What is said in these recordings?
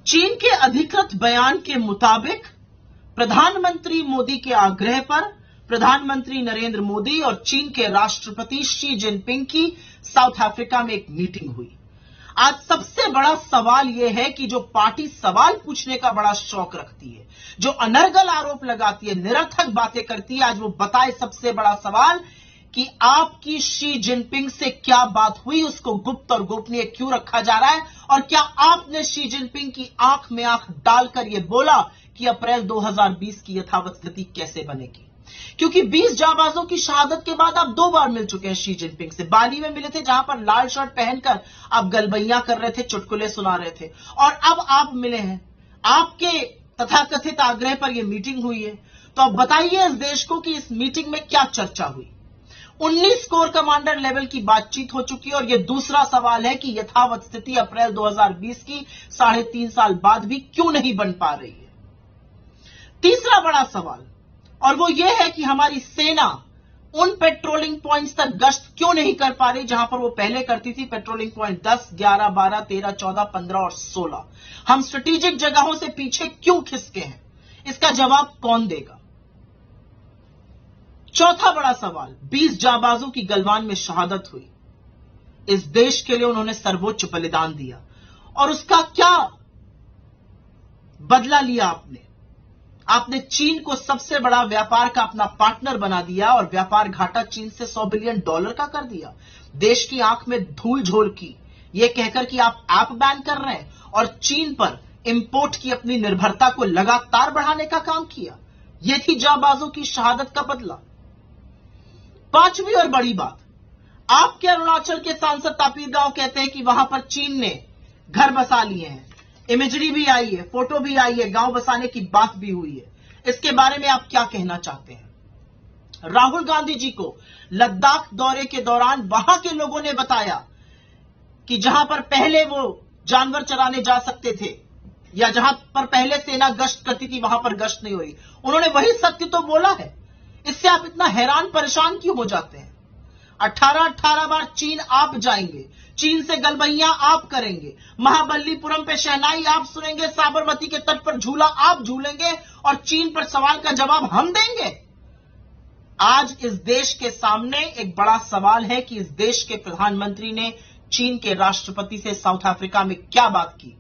चीन के अधिकृत बयान के मुताबिक प्रधानमंत्री मोदी के आग्रह पर प्रधानमंत्री नरेंद्र मोदी और चीन के राष्ट्रपति शी जिनपिंग की साउथ अफ्रीका में एक मीटिंग हुई। आज सबसे बड़ा सवाल यह है कि जो पार्टी सवाल पूछने का बड़ा शौक रखती है, जो अनर्गल आरोप लगाती है, निरर्थक बातें करती है, आज वो बताए सबसे बड़ा सवाल कि आपकी शी जिनपिंग से क्या बात हुई, उसको गुप्त और गोपनीय क्यों रखा जा रहा है, और क्या आपने शी जिनपिंग की आंख में आंख डालकर यह बोला कि अप्रैल 2020 की यथावत स्थिति कैसे बनेगी। क्योंकि 20 जाबाजों की शहादत के बाद आप 2 बार मिल चुके हैं शी जिनपिंग से। बाली में मिले थे जहां पर लाल शर्ट पहनकर आप गलबैया कर रहे थे, चुटकुले सुना रहे थे, और अब आप मिले हैं, आपके तथाकथित आग्रह पर यह मीटिंग हुई है। तो अब बताइए इस देश को कि इस मीटिंग में क्या चर्चा हुई। 19 कोर कमांडर लेवल की बातचीत हो चुकी है, और यह दूसरा सवाल है कि यथावत स्थिति अप्रैल 2020 की 3.5 साल बाद भी क्यों नहीं बन पा रही है। तीसरा बड़ा सवाल, और वो ये है कि हमारी सेना उन पेट्रोलिंग पॉइंट्स तक गश्त क्यों नहीं कर पा रही जहां पर वो पहले करती थी। पेट्रोलिंग पॉइंट 10, 11, 12, 13, 14, 15 और 16। हम स्ट्रेटेजिक जगहों से पीछे क्यों खिसके हैं, इसका जवाब कौन देगा। चौथा बड़ा सवाल, 20 जाबाजों की गलवान में शहादत हुई। इस देश के लिए उन्होंने सर्वोच्च बलिदान दिया, और उसका क्या बदला लिया आपने। आपने चीन को सबसे बड़ा व्यापार का अपना पार्टनर बना दिया, और व्यापार घाटा चीन से $100 बिलियन का कर दिया। देश की आंख में धूल झोल की, यह कहकर कि आप ऐप बैन कर रहे हैं, और चीन पर इंपोर्ट की अपनी निर्भरता को लगातार बढ़ाने का काम किया। यह थी जाबाजों की शहादत का बदला। पांचवी और बड़ी बात, आपके अरुणाचल के सांसद तापिर गांव कहते हैं कि वहां पर चीन ने घर बसा लिए हैं। इमेजरी भी आई है, फोटो भी आई है, गांव बसाने की बात भी हुई है। इसके बारे में आप क्या कहना चाहते हैं। राहुल गांधी जी को लद्दाख दौरे के दौरान वहां के लोगों ने बताया कि जहां पर पहले वो जानवर चराने जा सकते थे, या जहां पर पहले सेना गश्त करती थी, वहां पर गश्त नहीं हो रही। उन्होंने वही सत्य तो बोला है। इससे आप इतना हैरान परेशान क्यों हो जाते हैं। 18 बार चीन आप जाएंगे, चीन से गलबैया आप करेंगे, महाबलीपुरम पे शहनाई आप सुनेंगे, साबरमती के तट पर झूला आप झूलेंगे, और चीन पर सवाल का जवाब हम देंगे। आज इस देश के सामने एक बड़ा सवाल है कि इस देश के प्रधानमंत्री ने चीन के राष्ट्रपति से साउथ अफ्रीका में क्या बात की,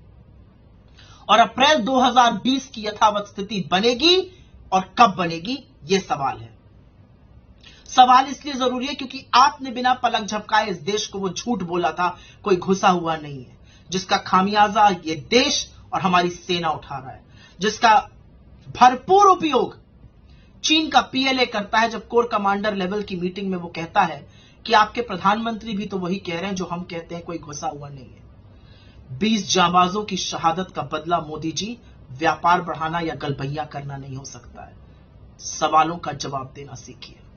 और अप्रैल 2020 की यथावत स्थिति बनेगी और कब बनेगी, यह सवाल है। सवाल इसलिए जरूरी है क्योंकि आपने बिना पलक झपकाए इस देश को वो झूठ बोला था, कोई घुसा हुआ नहीं है, जिसका खामियाजा ये देश और हमारी सेना उठा रहा है, जिसका भरपूर उपयोग चीन का पीएलए करता है। जब कोर कमांडर लेवल की मीटिंग में वो कहता है कि आपके प्रधानमंत्री भी तो वही कह रहे हैं जो हम कहते हैं, कोई घुसा हुआ नहीं है। 20 जाबाजों की शहादत का बदला मोदी जी व्यापार बढ़ाना या गलबैया करना नहीं हो सकता है। सवालों का जवाब देना सीखिए।